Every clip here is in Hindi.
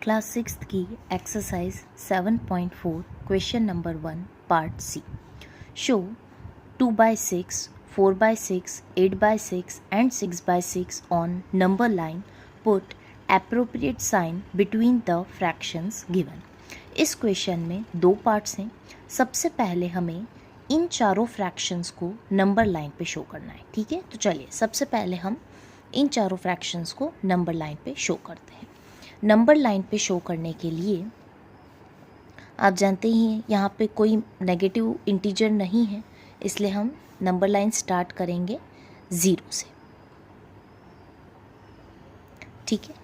क्लास सिक्स्थ की exercise 7.4 question number 1 part C. Show 2/6, 4/6, 8/6 and 6/6 on number line. Put appropriate sign between the fractions given. इस क्वेश्चन में दो पार्ट्स हैं। सबसे पहले हमें इन चारों फ्रैक्शंस को नंबर लाइन पे शो करना है। ठीक है, तो चलिए सबसे पहले हम इन चारों फ्रैक्शंस को नंबर लाइन पे शो करते हैं। नंबर लाइन पे शो करने के लिए आप जानते ही हैं यहाँ पे कोई नेगेटिव इंटीजर नहीं है, इसलिए हम नंबर लाइन स्टार्ट करेंगे 0 से। ठीक है,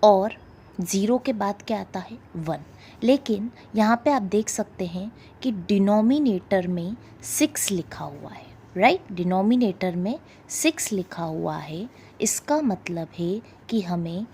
और 0 के बाद क्या आता है 1। लेकिन यहाँ पे आप देख सकते हैं कि डिनोमिनेटर में 6 लिखा हुआ है। राइट, डिनोमिनेटर में 6 लिखा हुआ है। इसका मतलब है कि हमें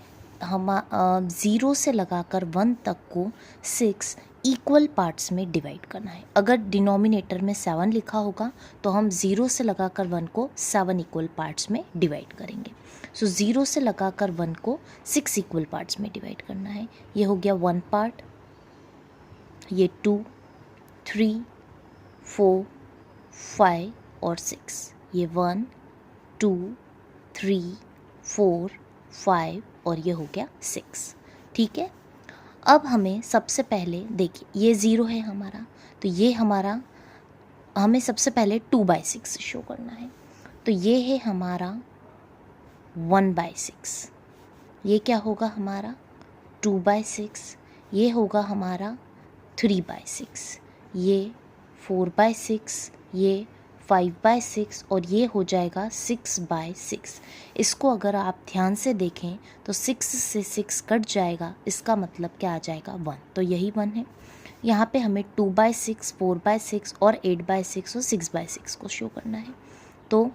0 से लगाकर 1 तक को 6 इक्वल पार्ट्स में डिवाइड करना है। अगर डिनोमिनेटर में 7 लिखा होगा तो हम 0 से लगाकर 1 को 7 इक्वल पार्ट्स में डिवाइड करेंगे। सो 0 से लगाकर 1 को 6 इक्वल पार्ट्स में डिवाइड करना है। ये हो गया 1 पार्ट, ये 2, 3, 4, 5 और 6। ये 1, 2, 3, 4, 5 और ये हो गया 6। ठीक है, अब हमें सबसे पहले देखिए ये 0 है हमारा, तो ये हमारा हमें सबसे पहले 2/6 शो करना है। तो ये है हमारा 1/6, ये क्या होगा हमारा 2/6, ये होगा हमारा 3/6, ये 4/6, ये 5/6 और ये हो जाएगा 6/6। इसको अगर आप ध्यान से देखें तो 6 से 6 कट जाएगा, इसका मतलब क्या आ जाएगा 1। तो यही 1 है। यहाँ पे हमें 2/6, 4/6 और 8/6 और 6/6 को शो करना है। तो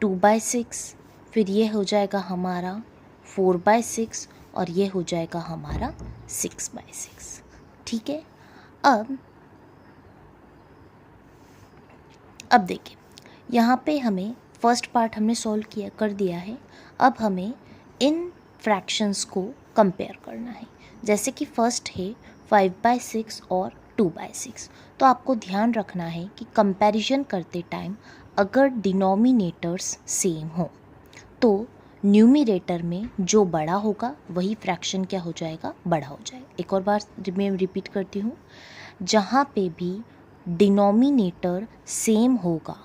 2/6, फिर ये हो जाएगा हमारा 4/6 और ये हो जाएगा हमारा 6/6। ठीक है, अब देखिए यहाँ पे हमें फर्स्ट पार्ट हमने सॉल्व किया कर दिया है। अब हमें इन फ्रैक्शंस को कंपेयर करना है। जैसे कि फर्स्ट है 5/6 और 2/6। तो आपको ध्यान रखना है कि कंपैरिजन करते टाइम अगर डिनोमिनेटर्स सेम हो तो न्यूमिरेटर में जो बड़ा होगा वही फ्रैक्शन क्या हो जाएगा, बड़ा हो जाएगा। एक और बार मैं रिपीट करती हूँ, जहाँ पे भी डिनोमिनेटर सेम होगा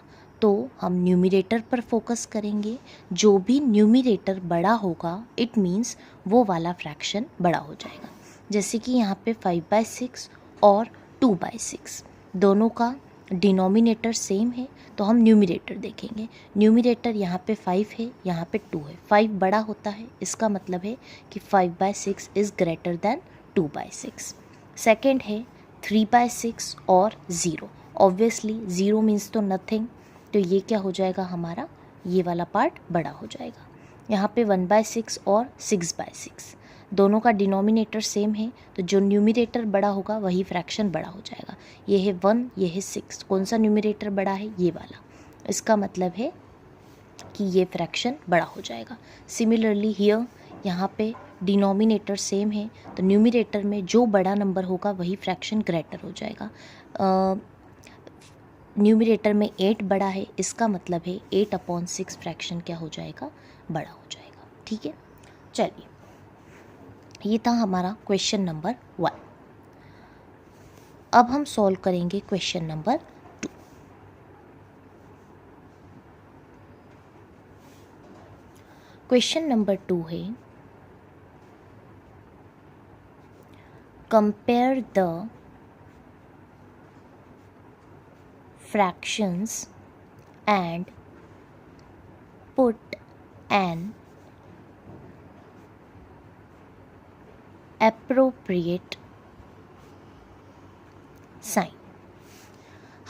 तो हम न्यूमिरेटर पर फोकस करेंगे। जो भी न्यूमिरेटर बड़ा होगा इट मीन्स वो वाला फ्रैक्शन बड़ा हो जाएगा। जैसे कि यहाँ पे 5/6 और 2/6 दोनों का डिनोमिनेटर सेम है तो हम न्यूमिरेटर देखेंगे। न्यूमिरेटर यहाँ पे 5 है, यहाँ पे 2 है। 5 बड़ा होता है, इसका मतलब है कि 5/6 इज़ ग्रेटर देन 2/6। सेकेंड है 3/6 और 0। ऑब्वियसली 0 मीन्स तो नथिंग, तो ये क्या हो जाएगा हमारा, ये वाला पार्ट बड़ा हो जाएगा। यहाँ पे 1/6 और 6/6 दोनों का डिनोमिनेटर सेम है तो जो न्यूमिरेटर बड़ा होगा वही फ्रैक्शन बड़ा हो जाएगा। ये है 1, ये है 6। कौन सा न्यूमिरेटर बड़ा है, ये वाला। इसका मतलब है कि ये फ्रैक्शन बड़ा हो जाएगा। सिमिलरली हियर यहाँ पे डिनोमिनेटर सेम है तो न्यूमिरेटर में जो बड़ा नंबर होगा वही फ्रैक्शन ग्रेटर हो जाएगा। न्यूमिरेटर में 8 बड़ा है, इसका मतलब है 8/6 फ्रैक्शन क्या हो जाएगा, बड़ा हो जाएगा। ठीक है, चलिए ये था हमारा क्वेश्चन नंबर 1। अब हम सॉल्व करेंगे क्वेश्चन नंबर 2। क्वेश्चन नंबर 2 है compare the fractions and put an appropriate sign।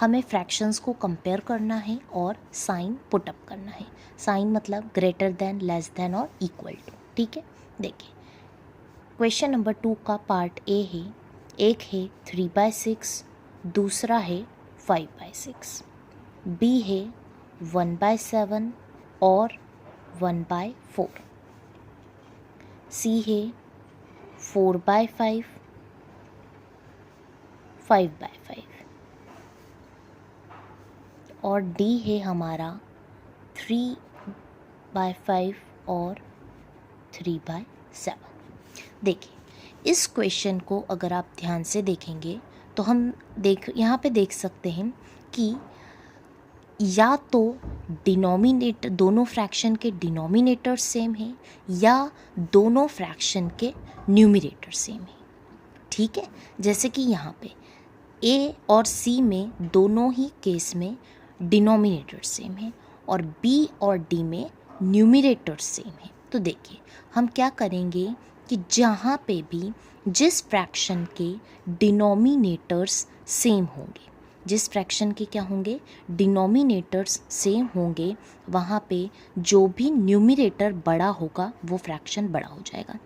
हमें फ्रैक्शंस को कंपेयर करना है और साइन पुट अप करना है। साइन मतलब ग्रेटर देन, लेस देन और इक्वल टू। ठीक है, देखिए क्वेश्चन नंबर 2 का पार्ट ए है। एक है 3/6, दूसरा है 5/6, बी है 1/7 और 1/4, सी है 4/5, 5/5 और डी है हमारा 3/5 और 3/7। देखिए इस क्वेश्चन को अगर आप ध्यान से देखेंगे तो हम यहाँ पे देख सकते हैं कि या तो डिनोमिनेटर, दोनों फ्रैक्शन के डिनोमिनेटर सेम है या दोनों फ्रैक्शन के न्यूमरेटर सेम है। ठीक है, जैसे कि यहाँ पे ए और सी में दोनों ही केस में डिनोमिनेटर सेम है और बी और डी में न्यूमरेटर सेम है। तो देखिए हम क्या करेंगे कि जहाँ पे भी जिस फ्रैक्शन के डिनोमिनेटर्स सेम होंगे, जिस फ्रैक्शन के क्या होंगे, डिनोमिनेटर्स सेम होंगे, वहाँ पे जो भी न्यूमरेटर बड़ा होगा वो फ्रैक्शन बड़ा हो जाएगा।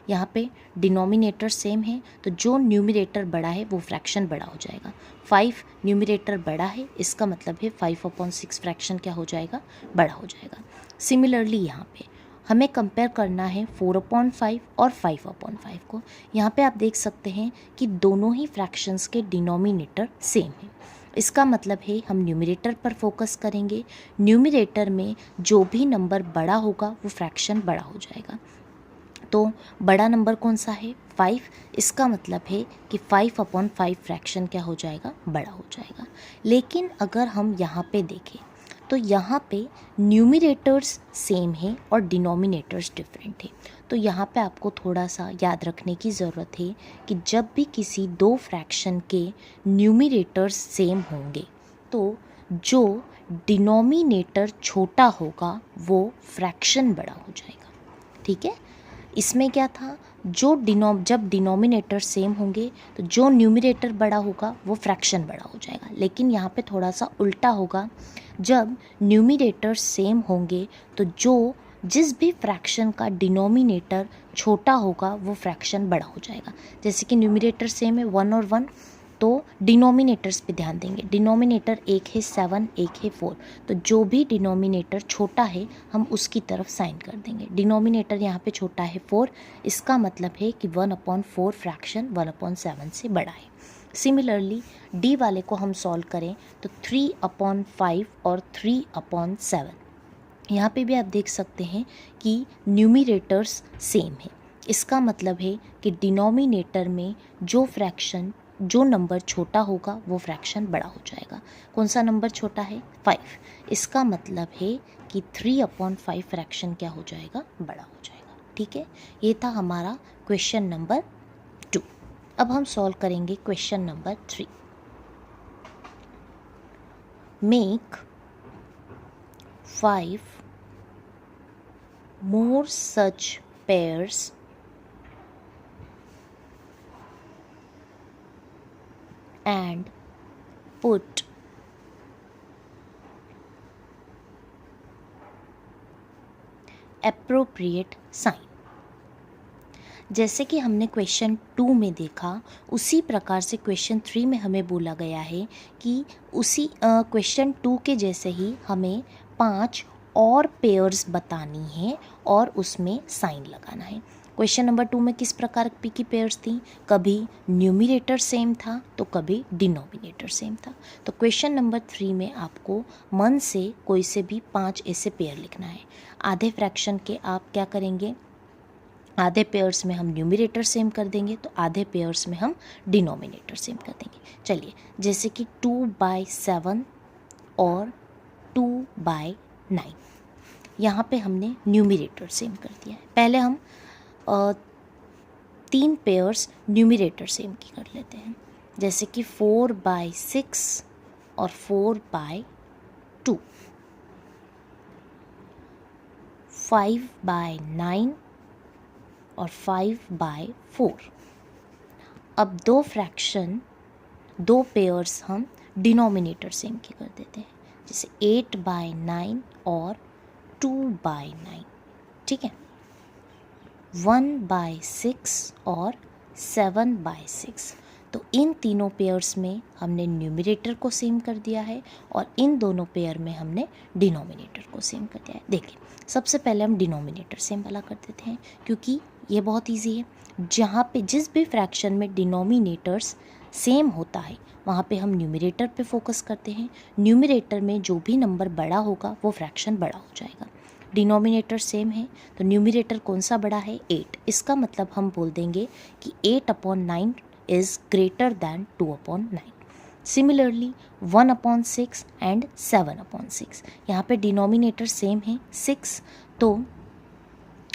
यहाँ पे डिनोमिनेटर सेम है तो जो न्यूमरेटर बड़ा है वो फ्रैक्शन बड़ा हो जाएगा। 5 न्यूमरेटर बड़ा है, इसका मतलब है 5/6 फ्रैक्शन क्या हो जाएगा, बड़ा हो जाएगा। सिमिलरली यहाँ पे हमें कंपेयर करना है 4/5 और 5/5 को। यहाँ पे आप देख सकते हैं कि दोनों ही फ्रैक्शंस के डिनोमिनेटर सेम है। इसका मतलब है हम न्यूमरेटर पर फोकस करेंगे, न्यूमरेटर में जो भी नंबर बड़ा होगा वो फ्रैक्शन बड़ा हो जाएगा। तो बड़ा नंबर कौन सा है, 5। इसका मतलब है कि 5/5 फ्रैक्शन क्या हो जाएगा, बड़ा हो जाएगा। लेकिन अगर हम यहाँ पे देखें तो यहाँ पे न्यूमरेटर्स सेम है और डिनोमिनेटर्स डिफरेंट है। तो यहाँ पे आपको थोड़ा सा याद रखने की ज़रूरत है कि जब भी किसी दो फ्रैक्शन के न्यूमरेटर्स सेम होंगे तो जो डिनोमिनेटर छोटा होगा वो फ्रैक्शन बड़ा हो जाएगा। ठीक है, इसमें क्या था, जब डिनोमिनेटर सेम होंगे तो जो न्यूमरेटर बड़ा होगा वो फ्रैक्शन बड़ा हो जाएगा। लेकिन यहाँ पे थोड़ा सा उल्टा होगा, जब न्यूमरेटर सेम होंगे तो जिस भी फ्रैक्शन का डिनोमिनेटर छोटा होगा वो फ्रैक्शन बड़ा हो जाएगा। जैसे कि न्यूमरेटर सेम है 1 और 1, तो डिनोमिनेटर्स पे ध्यान देंगे। डिनोमिनेटर एक है 7, एक है 4, तो जो भी डिनोमिनेटर छोटा है हम उसकी तरफ साइन कर देंगे। डिनोमिनेटर यहाँ पे छोटा है 4, इसका मतलब है कि 1/4 फ्रैक्शन 1/7 से बड़ा है। सिमिलरली डी वाले को हम सॉल्व करें तो 3/5 और 3/7, यहाँ पे भी आप देख सकते हैं कि न्यूमरेटर्स सेम है। इसका मतलब है कि डिनोमिनेटर में जो नंबर छोटा होगा वो फ्रैक्शन बड़ा हो जाएगा। कौन सा नंबर छोटा है, 5। इसका मतलब है कि 3/5 फ्रैक्शन क्या हो जाएगा, बड़ा हो जाएगा। ठीक है, ये था हमारा क्वेश्चन नंबर 2। अब हम सॉल्व करेंगे question number 3। Make 5 more such pairs and put appropriate sign। जैसे कि हमने क्वेश्चन 2 में देखा उसी प्रकार से क्वेश्चन 3 में हमें बोला गया है कि उसी क्वेश्चन 2 के जैसे ही हमें 5 और पेयर्स बतानी है और उसमें साइन लगाना है। क्वेश्चन नंबर 2 में किस प्रकार की पेयर्स थी, कभी न्यूमरेटर सेम था तो कभी डिनोमिनेटर सेम था। तो क्वेश्चन नंबर 3 में आपको मन से कोई से भी 5 ऐसे पेयर लिखना है। आधे फ्रैक्शन के आप क्या करेंगे, आधे पेयर्स में हम न्यूमरेटर सेम कर देंगे तो आधे पेयर्स में हम डिनोमिनेटर सेम कर देंगे। चलिए, जैसे कि 2/7 और 2/9, यहाँ पे हमने न्यूमरेटर सेम कर दिया है। पहले हम 3 पेयर्स न्यूमरेटर सेम की कर लेते हैं, जैसे कि 4/6 और 4/2, 5/9 और 5/4। अब दो पेयर्स हम डिनोमिनेटर सेम की कर देते हैं, जैसे 8/9 और 2/9। ठीक है, 1/6 और 7/6। तो इन तीनों पेयर्स में हमने न्यूमरेटर को सेम कर दिया है और इन दोनों पेयर में हमने डिनोमिनेटर को सेम कर दिया है। देखिए, सबसे पहले हम डिनोमिनेटर सेम वाला कर देते हैं क्योंकि ये बहुत इजी है। जहाँ पे जिस भी फ्रैक्शन में डिनोमिनेटर्स सेम होता है वहाँ पे हम न्यूमरेटर पे फोकस करते हैं। न्यूमरेटर में जो भी नंबर बड़ा होगा वो फ्रैक्शन बड़ा हो जाएगा। डिनोमिनेटर सेम है तो न्यूमरेटर कौन सा बड़ा है, 8। इसका मतलब हम बोल देंगे कि 8/9 is greater than 2/9। Similarly 1/6 and 7/6, यहाँ पे डिनोमिनेटर सेम है 6, तो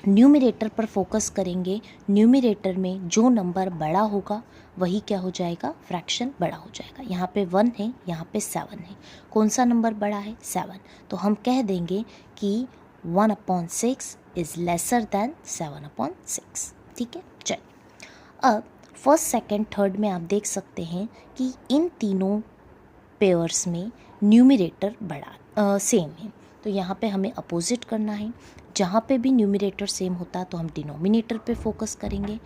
न्यूमरेटर पर फोकस करेंगे। न्यूमरेटर में जो नंबर बड़ा होगा वही क्या हो जाएगा, फ्रैक्शन बड़ा हो जाएगा। यहाँ पे 1 है, यहाँ पे 7 है, कौन सा नंबर बड़ा है, 7। तो हम कह देंगे कि 1/6 इज़ लेसर दैन 7/6। ठीक है, चलिए अब फर्स्ट सेकंड थर्ड में आप देख सकते हैं कि इन तीनों पेयर्स में न्यूमरेटर बड़ा सेम है, तो यहाँ पे हमें अपोजिट करना है। जहाँ पे भी न्यूमरेटर सेम होता तो हम डिनोमिनेटर पे फोकस करेंगे।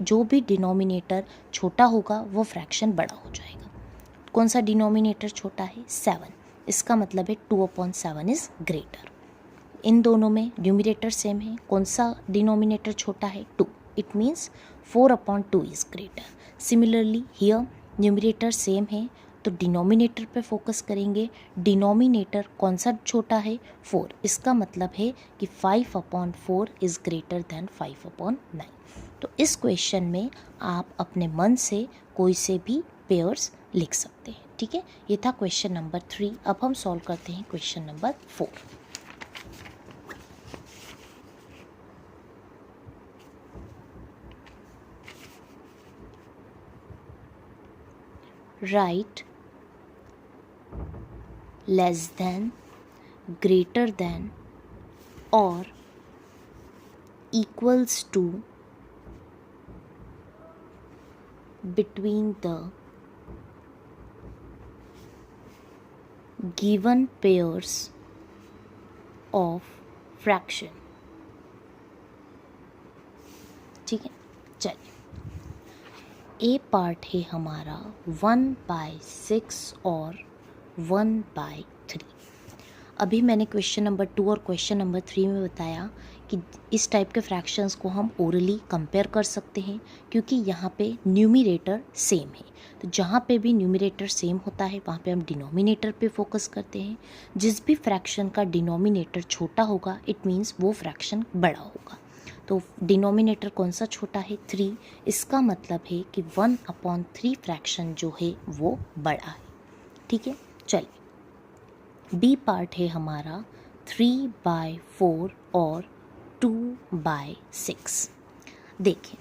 जो भी डिनोमिनेटर छोटा होगा वो फ्रैक्शन बड़ा हो जाएगा। कौन सा डिनोमिनेटर छोटा है, 7। इसका मतलब है 2/7 इज़ ग्रेटर। इन दोनों में न्यूमरेटर सेम है, कौन सा डिनोमिनेटर छोटा है, 2। It means 4/2 is greater. Similarly here numerator same है तो डिनोमिनेटर पे फोकस करेंगे। डिनोमिनेटर कौन सा छोटा है, 4। इसका मतलब है कि 5/4 इज़ ग्रेटर दैन 5/9। तो इस क्वेश्चन में आप अपने मन से कोई से भी पेयर्स लिख सकते हैं। ठीक है, ये था क्वेश्चन नंबर 3। अब हम सॉल्व करते हैं question number 4। Write less than, greater than or equals to between the given pairs of fraction। ठीक है, चलिए ए पार्ट है हमारा 1/6 और 1/3। अभी मैंने क्वेश्चन नंबर 2 और क्वेश्चन नंबर 3 में बताया कि इस टाइप के फ्रैक्शंस को हम ओरली कंपेयर कर सकते हैं क्योंकि यहाँ पे न्यूमरेटर सेम है। तो जहाँ पे भी न्यूमरेटर सेम होता है वहाँ पे हम डिनोमिनेटर पे फोकस करते हैं। जिस भी फ्रैक्शन का डिनोमिनेटर छोटा होगा इट मीन्स वो फ्रैक्शन बड़ा होगा। तो डिनोमिनेटर कौन सा छोटा है, 3। इसका मतलब है कि 1/3 फ्रैक्शन जो है वो बड़ा है। ठीक है, चलिए बी पार्ट है हमारा 3/4 और 2/6। देखिए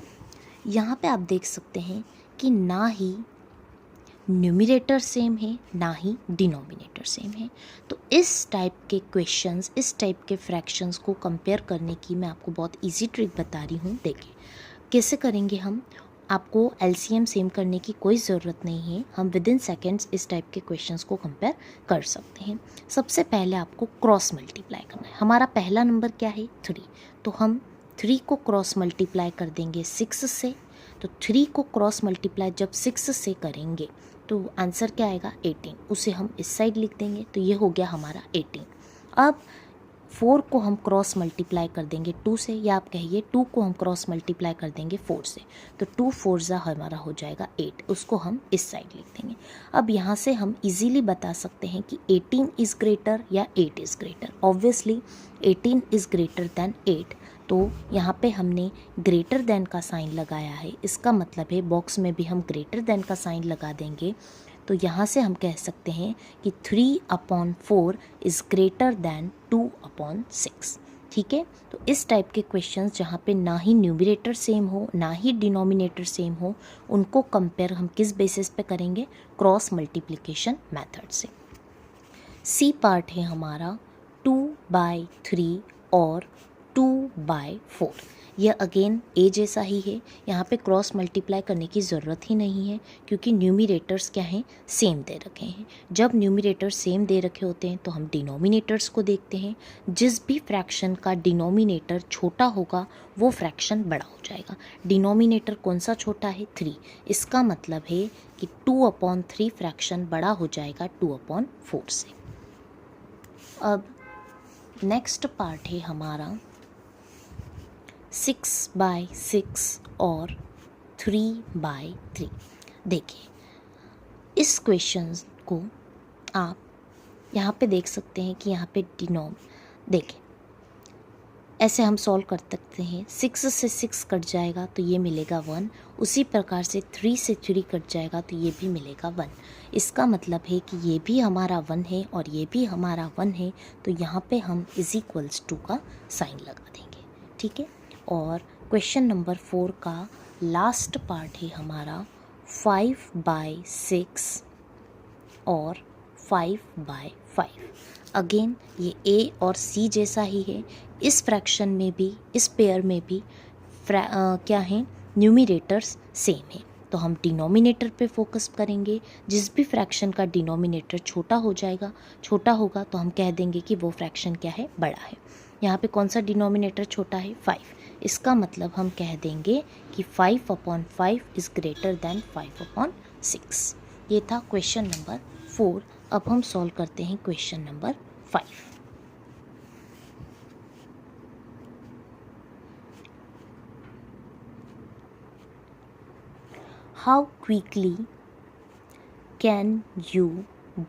यहाँ पे आप देख सकते हैं कि ना ही न्यूमरेटर सेम है ना ही डिनोमिनेटर सेम है। तो इस टाइप के क्वेश्चंस, इस टाइप के फ्रैक्शंस को कंपेयर करने की मैं आपको बहुत इजी ट्रिक बता रही हूँ। देखिए कैसे करेंगे हम। आपको एलसीएम सेम करने की कोई ज़रूरत नहीं है, हम विद इन सेकेंड्स इस टाइप के क्वेश्चंस को कंपेयर कर सकते हैं। सबसे पहले आपको क्रॉस मल्टीप्लाई करना है। हमारा पहला नंबर क्या है, 3, तो हम 3 को क्रॉस मल्टीप्लाई कर देंगे 6 से। तो 3 को क्रॉस मल्टीप्लाई जब 6 से करेंगे तो आंसर क्या आएगा, 18। उसे हम इस साइड लिख देंगे तो ये हो गया हमारा 18। अब 4 को हम क्रॉस मल्टीप्लाई कर देंगे 2 से, या आप कहिए 2 को हम क्रॉस मल्टीप्लाई कर देंगे 4 से, तो 2 4 हमारा हो जाएगा 8। उसको हम इस साइड लिख देंगे। अब यहाँ से हम इजीली बता सकते हैं कि 18 इज़ ग्रेटर या 8 is greater. Obviously 18 is greater than 8, तो यहाँ पे हमने ग्रेटर दैन का साइन लगाया है। इसका मतलब है बॉक्स में भी हम ग्रेटर दैन का साइन लगा देंगे। तो यहाँ से हम कह सकते हैं कि 3/4 इज़ ग्रेटर दैन 2/6। ठीक है, तो इस टाइप के क्वेश्चंस जहाँ पे ना ही न्यूमरेटर सेम हो ना ही डिनोमिनेटर सेम हो, उनको कंपेयर हम किस बेसिस पे करेंगे, क्रॉस मल्टीप्लिकेशन मेथड से। सी पार्ट है हमारा 2/3 और 2/4। यह अगेन ए जैसा ही है। यहाँ पे क्रॉस मल्टीप्लाई करने की ज़रूरत ही नहीं है क्योंकि न्यूमरेटर्स क्या हैं, सेम दे रखे हैं। जब न्यूमरेटर्स सेम दे रखे होते हैं तो हम डिनोमिनेटर्स को देखते हैं। जिस भी फ्रैक्शन का डिनोमिनेटर छोटा होगा वो फ्रैक्शन बड़ा हो जाएगा। डिनोमिनेटर कौन सा छोटा है, 3। इसका मतलब है कि 2/3 फ्रैक्शन बड़ा हो जाएगा 2/4 से। अब नेक्स्ट पार्ट है हमारा 6/6 और 3/3। देखिए इस क्वेश्चन को आप यहाँ पे देख सकते हैं कि यहाँ पे डिनोम देखिए ऐसे हम सॉल्व कर सकते हैं। 6 से 6 कट जाएगा तो ये मिलेगा 1, उसी प्रकार से 3 से 3 कट जाएगा तो ये भी मिलेगा 1। इसका मतलब है कि ये भी हमारा 1 है और ये भी हमारा 1 है, तो यहाँ पे हम =2 का साइन लगा देंगे। ठीक है, और क्वेश्चन नंबर 4 का लास्ट पार्ट है हमारा 5/6 और 5/5। अगेन ये ए और सी जैसा ही है। इस फ्रैक्शन में भी, इस पेयर में भी क्या है, न्यूमिरेटर्स सेम है, तो हम डिनोमिनेटर पे फोकस करेंगे। जिस भी फ्रैक्शन का डिनोमिनेटर छोटा होगा तो हम कह देंगे कि वो फ्रैक्शन क्या है, बड़ा है। यहाँ पे कौन सा डिनोमिनेटर छोटा है, 5। इसका मतलब हम कह देंगे कि 5/5 इज़ ग्रेटर देन 5/6। ये था क्वेश्चन नंबर 4। अब हम सॉल्व करते हैं question number 5। How quickly can you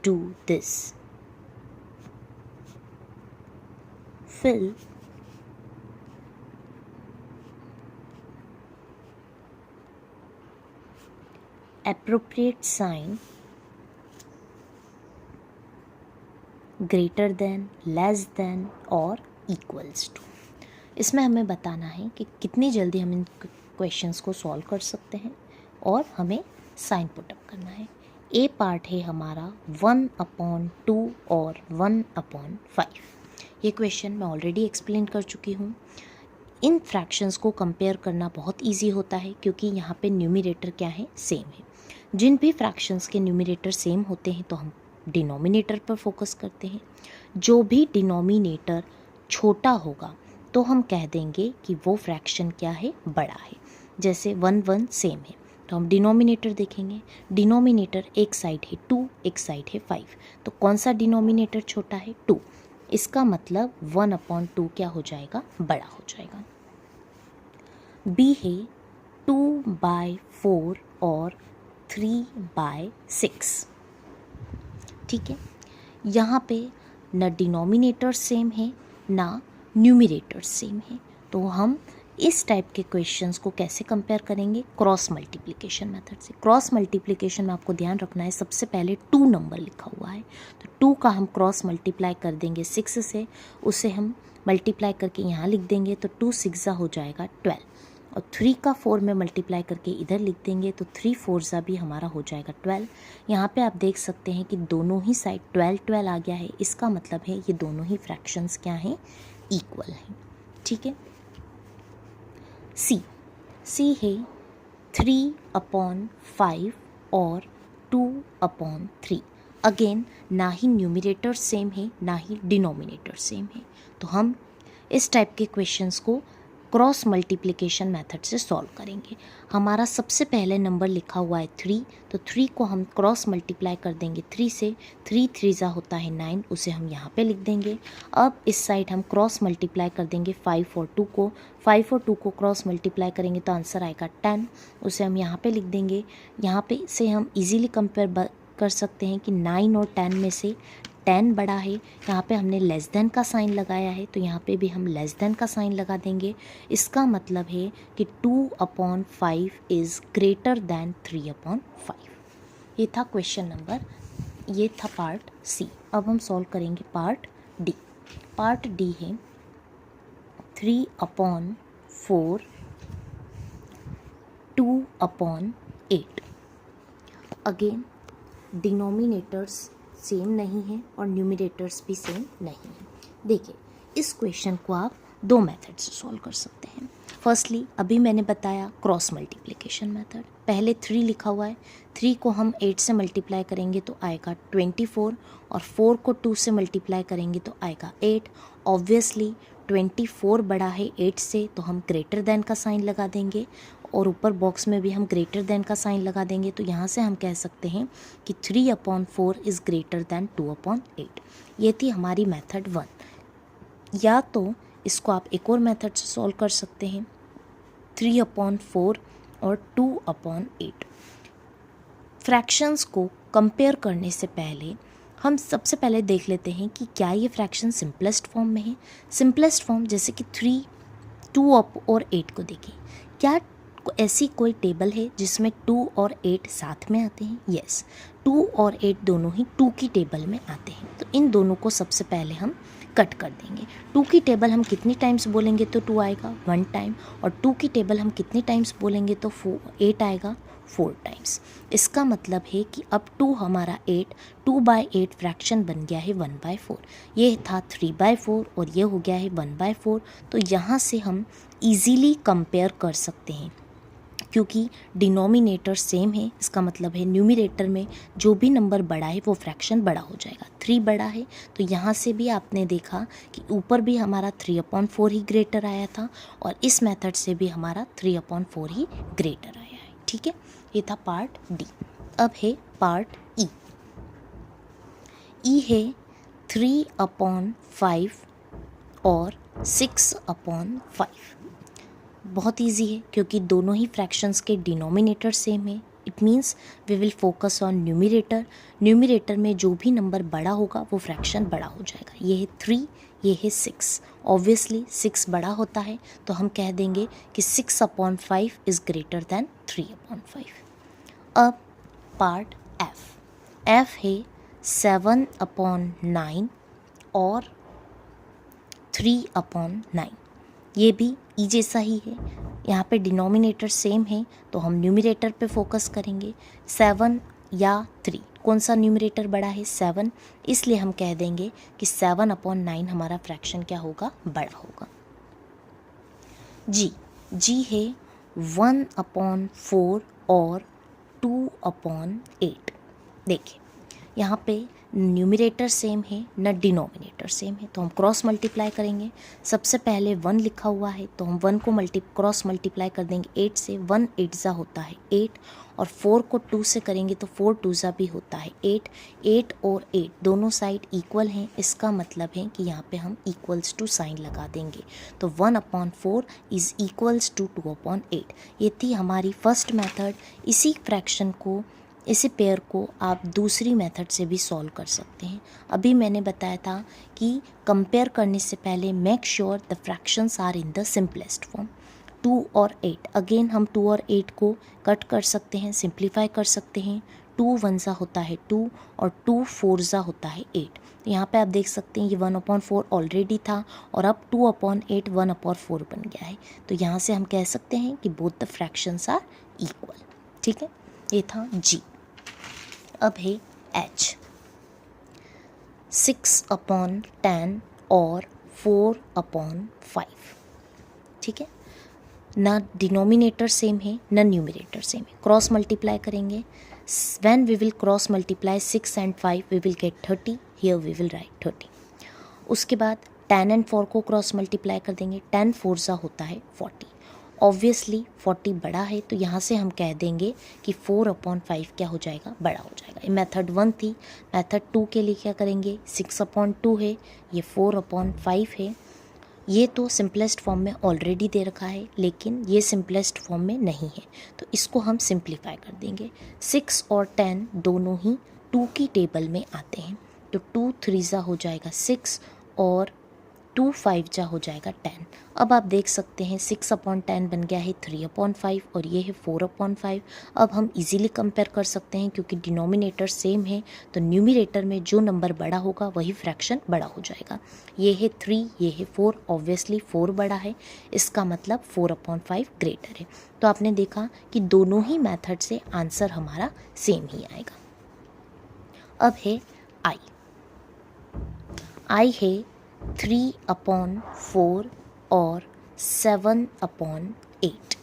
do this? Fill appropriate sign greater than, less than और equals to। इसमें हमें बताना है कि कितनी जल्दी हम इन क्वेश्चंस को सॉल्व कर सकते हैं और हमें साइन पुटअप करना है। ए पार्ट है हमारा 1/2 और 1/5। ये क्वेश्चन मैं ऑलरेडी एक्सप्लेन कर चुकी हूँ। इन फ्रैक्शंस को कंपेयर करना बहुत इजी होता है क्योंकि यहाँ पे न्यूमरेटर क्या है, सेम है। जिन भी फ्रैक्शंस के न्यूमरेटर सेम होते हैं तो हम डिनोमिनेटर पर फोकस करते हैं। जो भी डिनोमिनेटर छोटा होगा तो हम कह देंगे कि वो फ्रैक्शन क्या है, बड़ा है। जैसे 1 सेम है तो हम डिनोमिनेटर देखेंगे। डिनोमिनेटर एक साइड है 2, एक साइड है 5, तो कौन सा डिनोमिनेटर छोटा है, 2। इसका मतलब 1/2 क्या हो जाएगा, बड़ा हो जाएगा। बी है 2/4 और 3/6। ठीक है, यहाँ पे न डिनोमिनेटर सेम है ना न्यूमरेटर सेम है, तो हम इस टाइप के क्वेश्चंस को कैसे कंपेयर करेंगे, क्रॉस मल्टीप्लिकेशन मेथड से। क्रॉस मल्टीप्लिकेशन में आपको ध्यान रखना है, सबसे पहले 2 नंबर लिखा हुआ है तो 2 का हम क्रॉस मल्टीप्लाई कर देंगे 6 से, उसे हम मल्टीप्लाई करके यहाँ लिख देंगे तो 2 6 हो जाएगा 12, और 3 का 4 में मल्टीप्लाई करके इधर लिख देंगे तो 3 4 भी हमारा हो जाएगा 12। यहाँ पे आप देख सकते हैं कि दोनों ही साइड 12 आ गया है। इसका मतलब है ये दोनों ही फ्रैक्शंस क्या हैं, इक्वल हैं। ठीक है, सी है 3/5 और 2/3। अगेन ना ही न्यूमरेटर सेम है ना ही डिनोमिनेटर सेम है, तो हम इस टाइप के क्वेश्चंस को क्रॉस मल्टीप्लिकेशन मेथड से सॉल्व करेंगे। हमारा सबसे पहले नंबर लिखा हुआ है 3, तो 3 को हम क्रॉस मल्टीप्लाई कर देंगे 3 से। 3 3 होता है 9, उसे हम यहाँ पे लिख देंगे। अब इस साइड हम क्रॉस मल्टीप्लाई कर देंगे 5 और 2 को। 5 और 2 को क्रॉस मल्टीप्लाई करेंगे तो आंसर आएगा 10, उसे हम यहाँ पे लिख देंगे। यहाँ पे से हम इजीली कंपेयर कर सकते हैं कि 9 और 10 में से 10 बड़ा है। यहाँ पे हमने लेस देन का साइन लगाया है तो यहाँ पे भी हम लेस देन का साइन लगा देंगे। इसका मतलब है कि 2/5 इज़ ग्रेटर देन 3/5। ये था क्वेश्चन नंबर, ये था पार्ट सी। अब हम सॉल्व करेंगे पार्ट डी। पार्ट डी है 3/4 2/8। अगेन डिनोमिनेटर्स सेम नहीं है और न्यूमरेटर्स भी सेम नहीं है। देखिए इस क्वेश्चन को आप 2 मेथड से सॉल्व कर सकते हैं। फर्स्टली अभी मैंने बताया क्रॉस मल्टीप्लिकेशन मेथड। पहले 3 लिखा हुआ है, 3 को हम 8 से मल्टीप्लाई करेंगे तो आएगा 24, और 4 को 2 से मल्टीप्लाई करेंगे तो आएगा 8। ऑब्वियसली 24 बड़ा है 8 से, तो हम ग्रेटर देन का साइन लगा देंगे, और ऊपर बॉक्स में भी हम ग्रेटर देन का साइन लगा देंगे। तो यहाँ से हम कह सकते हैं कि 3/4 इज़ ग्रेटर देन 2/8। ये थी हमारी मेथड 1। या तो इसको आप एक और मेथड से सॉल्व कर सकते हैं, 3/4 और 2/8। फ्रैक्शंस को कंपेयर करने से पहले हम सबसे पहले देख लेते हैं कि क्या ये फ्रैक्शन सिंपलेस्ट फॉर्म में है। सिंपलेस्ट फॉर्म जैसे कि 3, 2 और 8 को देखें, क्या ऐसी कोई टेबल है जिसमें 2 और 8 साथ में आते हैं? यस, 2 और 8 दोनों ही 2 की टेबल में आते हैं। तो इन दोनों को सबसे पहले हम कट कर देंगे। 2 की टेबल हम कितनी टाइम्स बोलेंगे तो 2 आएगा 1 टाइम, और 2 की टेबल हम कितनी टाइम्स बोलेंगे तो 8 आएगा 4 टाइम्स। इसका मतलब है कि अब 2 हमारा 2/8 फ्रैक्शन बन गया है 1/4। ये था 3/4 और ये हो गया है 1/4। तो यहाँ से हम इजीली कंपेयर कर सकते हैं क्योंकि डिनोमिनेटर सेम है। इसका मतलब है न्यूमरेटर में जो भी नंबर बड़ा है वो फ्रैक्शन बड़ा हो जाएगा। 3 बड़ा है तो यहाँ से भी आपने देखा कि ऊपर भी हमारा 3/4 ही ग्रेटर आया था और इस मेथड से भी हमारा 3/4 ही ग्रेटर आया है। ठीक है, ये था पार्ट डी। अब है पार्ट ई। ई है 3/5 और 6/5। बहुत इजी है क्योंकि दोनों ही फ्रैक्शंस के डिनोमिनेटर सेम है। It means we will focus on numerator. Numerator में जो भी नंबर बड़ा होगा वो फ्रैक्शन बड़ा हो जाएगा। ये है 3, ये है 6। ऑब्वियसली 6 बड़ा होता है तो हम कह देंगे कि 6/5 इज़ ग्रेटर दैन 3/5। अब पार्ट एफ। एफ है 7/9 और 3/9। ये भी ई जैसा ही है। यहाँ पे डिनोमिनेटर सेम है तो हम न्यूमरेटर पे फोकस करेंगे। 7 या 3, कौन सा न्यूमरेटर बड़ा है? 7, इसलिए हम कह देंगे कि 7/9 हमारा फ्रैक्शन क्या होगा? बड़ा होगा। जी, जी है 1/4 और 2/8। देखिए यहाँ पे न्यूमरेटर सेम है न डिनोमिनेटर सेम है, तो हम क्रॉस मल्टीप्लाई करेंगे। सबसे पहले 1 लिखा हुआ है तो हम 1 को क्रॉस मल्टीप्लाई कर देंगे 8 से। 1 8 ज़ा होता है 8, और 4 को 2 से करेंगे तो 4 2 ज़ा भी होता है 8। 8 और 8 दोनों साइड इक्वल हैं, इसका मतलब है कि यहाँ पे हम इक्वल्स टू साइन लगा देंगे। तो 1/4 इज़ इक्वल्स टू 2/8। ये थी हमारी फर्स्ट मेथड। इसी पेयर को आप दूसरी मेथड से भी सॉल्व कर सकते हैं। अभी मैंने बताया था कि कंपेयर करने से पहले make sure the fractions are in the simplest form. 2 और 8, अगेन हम 2 और 8 को कट कर सकते हैं, सिंप्लीफाई कर सकते हैं। 2 1 ज़ा होता है 2 और 2 4 ज़ा होता है 8। यहाँ पे आप देख सकते हैं ये 1/4 ऑलरेडी था और अब 2/8 1/4 बन गया है। तो यहाँ से हम कह सकते हैं कि both the fractions are equal. ठीक है, ये था जी। अब है एच। 6/10 और 4/5। ठीक है, ना डिनोमिनेटर सेम है ना न्यूमरेटर सेम है। क्रॉस मल्टीप्लाई करेंगे। When we will cross multiply 6 and 5 we will get 30। Here we will write 30। उसके बाद 10 and 4 को क्रॉस मल्टीप्लाई कर देंगे। 10 4 ज़ा होता है 40। ऑब्वियसली 40 बड़ा है तो यहाँ से हम कह देंगे कि 4/5 क्या हो जाएगा? बड़ा हो जाएगा। ये मेथड 1 थी। मेथड 2 के लिए क्या करेंगे? 6/2 है, ये 4/5 है। ये तो सिंपलेस्ट फॉर्म में ऑलरेडी दे रखा है लेकिन ये सिंपलेस्ट फॉर्म में नहीं है, तो इसको हम सिंप्लीफाई कर देंगे। 6 और 10 दोनों ही 2 की टेबल में आते हैं, तो 2 3 ज़ा हो जाएगा 6 और 2 5 जा हो जाएगा 10। अब आप देख सकते हैं 6/10 बन गया है 3/5 और ये है 4/5। अब हम इजीली कंपेयर कर सकते हैं क्योंकि डिनोमिनेटर सेम है, तो न्यूमरेटर में जो नंबर बड़ा होगा वही फ्रैक्शन बड़ा हो जाएगा। ये है 3, ये है 4। ऑब्वियसली 4 बड़ा है, इसका मतलब 4/5 ग्रेटर है। तो आपने देखा कि दोनों ही मेथड से आंसर हमारा सेम ही आएगा। अब है आई। आई है 3/4 और 7/8।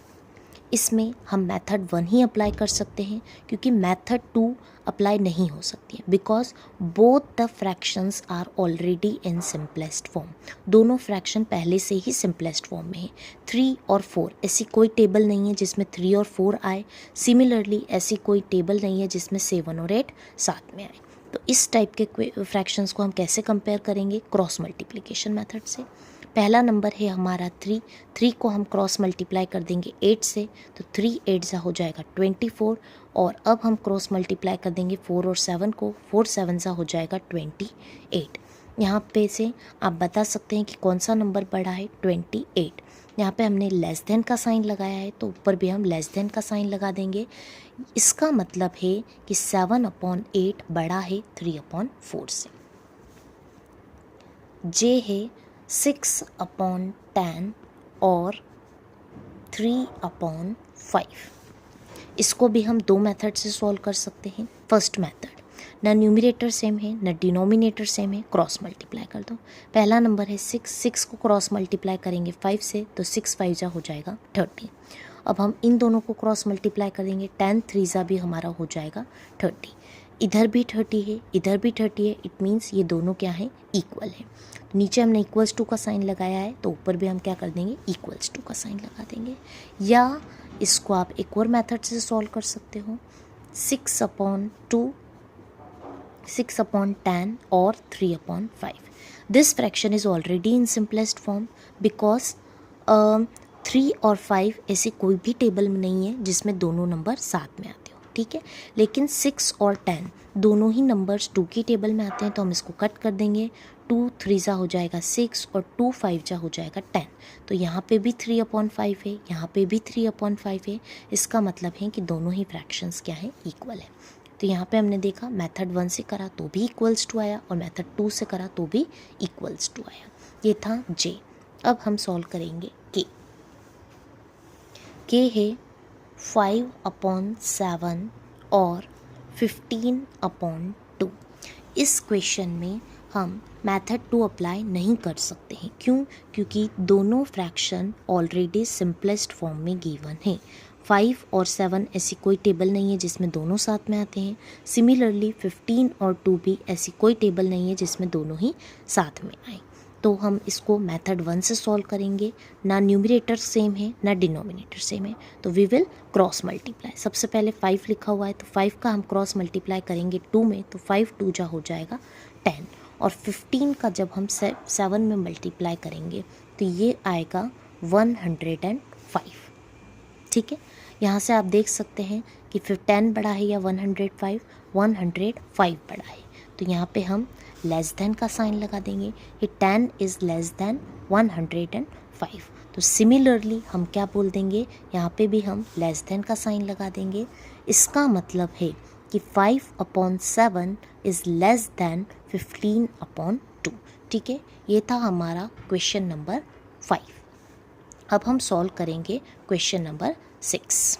इसमें हम मेथड 1 ही अप्लाई कर सकते हैं क्योंकि मेथड 2 अप्लाई नहीं हो सकती है because both the fractions are already in simplest form. दोनों फ्रैक्शन पहले से ही सिंपलेस्ट फॉर्म में है। 3 और 4 ऐसी कोई टेबल नहीं है जिसमें 3 और 4 आए। सिमिलरली ऐसी कोई टेबल नहीं है जिसमें 7 और 8 साथ में आए। तो इस टाइप के फ्रैक्शंस को हम कैसे कंपेयर करेंगे? क्रॉस मल्टीप्लिकेशन मेथड से। पहला नंबर है हमारा 3, 3 को हम क्रॉस मल्टीप्लाई कर देंगे 8 से, तो 3 8 ज़ा हो जाएगा 24, और अब हम क्रॉस मल्टीप्लाई कर देंगे 4 और 7 को, 4 7 ज़ा हो जाएगा 28। यहाँ पे से आप बता सकते हैं कि कौन सा नंबर बड़ा है, 28। यहाँ पे हमने लेस देन का साइन लगाया है, तो ऊपर भी हम लेस देन का साइन लगा देंगे। इसका मतलब है कि 7/8 बड़ा है 3/4 से। जे है 6/10 और 3/5। इसको भी हम 2 मेथड से सॉल्व कर सकते हैं। फर्स्ट मेथड, ना न्यूमरेटर सेम है ना डिनोमिनेटर सेम है, क्रॉस मल्टीप्लाई कर दो। पहला नंबर है 6, 6 को क्रॉस मल्टीप्लाई करेंगे 5 से, तो 6 5 जा हो जाएगा 30। अब हम इन दोनों को क्रॉस मल्टीप्लाई करेंगे, 10 3 जा भी हमारा हो जाएगा 30। इधर भी 30 है, इधर भी 30 है, इट मीन्स ये दोनों क्या है, इक्वल है। तो नीचे हमने इक्वल्स टू का साइन लगाया है, तो ऊपर भी हम क्या कर देंगे, इक्वल्स टू का साइन लगा देंगे। या इसको आप एक और मेथड से सॉल्व कर सकते हो, 6/2, 6/10 और 3/5। This fraction is already in simplest form because 3 और 5 ऐसी कोई भी टेबल में नहीं है जिसमें दोनों नंबर साथ में आते हो, ठीक है। लेकिन 6 और 10 दोनों ही नंबर्स 2 की टेबल में आते हैं, तो हम इसको कट कर देंगे। 2 3 जा हो जाएगा 6 और 2 5 जा हो जाएगा 10। तो यहाँ पे भी 3/5 है, यहाँ पे भी 3/5 है। इसका मतलब है कि दोनों ही फ्रैक्शंस क्या है, इक्वल है। तो यहाँ पे हमने देखा मेथड 1 से करा तो भी इक्वल्स टू आया, और मेथड 2 से करा तो भी इक्वल्स टू आया। ये था जे। अब हम सॉल्व करेंगे के है 5/7 और 15/2। इस क्वेश्चन में हम मेथड 2 अप्लाई नहीं कर सकते हैं। क्यों? क्योंकि दोनों फ्रैक्शन ऑलरेडी सिंपलेस्ट फॉर्म में गिवन है। 5 और 7 ऐसी कोई टेबल नहीं है जिसमें दोनों साथ में आते हैं। सिमिलरली 15 और 2 भी ऐसी कोई टेबल नहीं है जिसमें दोनों ही साथ में आए। तो हम इसको मेथड 1 से सॉल्व करेंगे। ना न्यूमरेटर सेम है ना डिनोमिनेटर सेम है, तो वी विल क्रॉस मल्टीप्लाई। सबसे पहले 5 लिखा हुआ है, तो 5 का हम क्रॉस मल्टीप्लाई करेंगे 2 में, तो 5 2 जा हो जाएगा 10। और 15 का जब हम 7 में मल्टीप्लाई करेंगे तो ये आएगा 105, ठीक है। यहाँ से आप देख सकते हैं कि फिर 10 बड़ा है या 105, 105 बड़ा है। तो यहाँ पे हम लेस देन का साइन लगा देंगे, ये 10 इज़ लेस देन 105। तो सिमिलरली हम क्या बोल देंगे, यहाँ पे भी हम लेस देन का साइन लगा देंगे। इसका मतलब है कि 5/7 इज़ लेस देन 15/2, ठीक है। ये था हमारा क्वेश्चन नंबर 5। अब हम सॉल्व करेंगे क्वेश्चन नंबर 6।